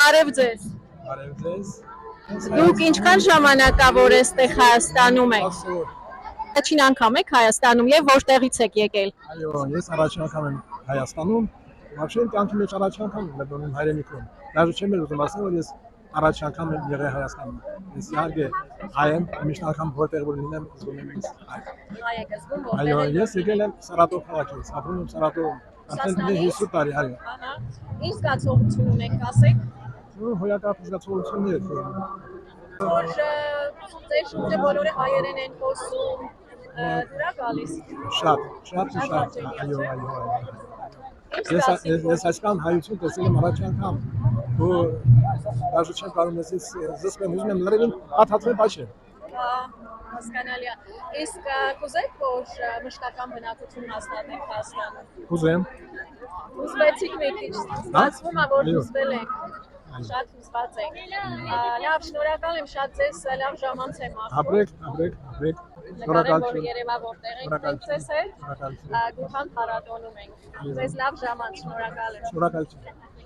Բարև ձեզ։ Բարև ձեզ։ Դուք ինչքան ժամանակավոր այստեղ Հայաստանում եք։ 10 օր։ Առաջին անգամ եք Հայաստանում եւ որտեղից եք եկել։ Այո, ես առաջին անգամ եմ Հայաստանում։ Вообще կյանքի մեջ առաջին անգամ եմ մտնում հայրենիքում։ Даже չեմ ուզում ասել, որ ես առաջին անգամ եմ եղել Հայաստանում։ Ես իհարկե հայ եմ, միշտ անգամ որտեղ որ լինեմ, զգում եմ ինձ հայ։ Հայ եք զգում Այո, որտեղ։ ես եկել եմ Սարատով քաղաքից, ապրում եմ Սարատովում։ Արդեն 50 տարի, այո։ Ահա։ Ինչ զգացողություն ունեք, ասեք։ Հոյակապ զգացողություններ։ Որ ձեր շուրջը բոլորը հայերեն են խոսում, դուրա գալիս։ Շատ, այո, այո։ Ես այսքան հայություն տեսել եմ առաջին անգամ, ու даже չեմ կարող ես զսպեմ, ուզում եմ լրիվ հաթաթվել բաչեմ։ Հասկանալի է։ Իսկ կուզեք, որ մշտական բնակություն հաստատեք Հայաստանում։ Կուզեմ։ Ուզվեցիք մի քիչ, ստացվում է, որ ուզվել եք։ Շատ հուզված եք։ Լավ, շնորհակալ եմ շատ ձեզ, լավ ժամանց եմ Ապրեք։ Նկարեմ, որ Երևա որտեղ ենք ձեզ հետ, Գուհան փառատոնում ենք։ Ձեզ լավ ժամանց, շնորհակալ եմ։ Շնորհակալ եմ։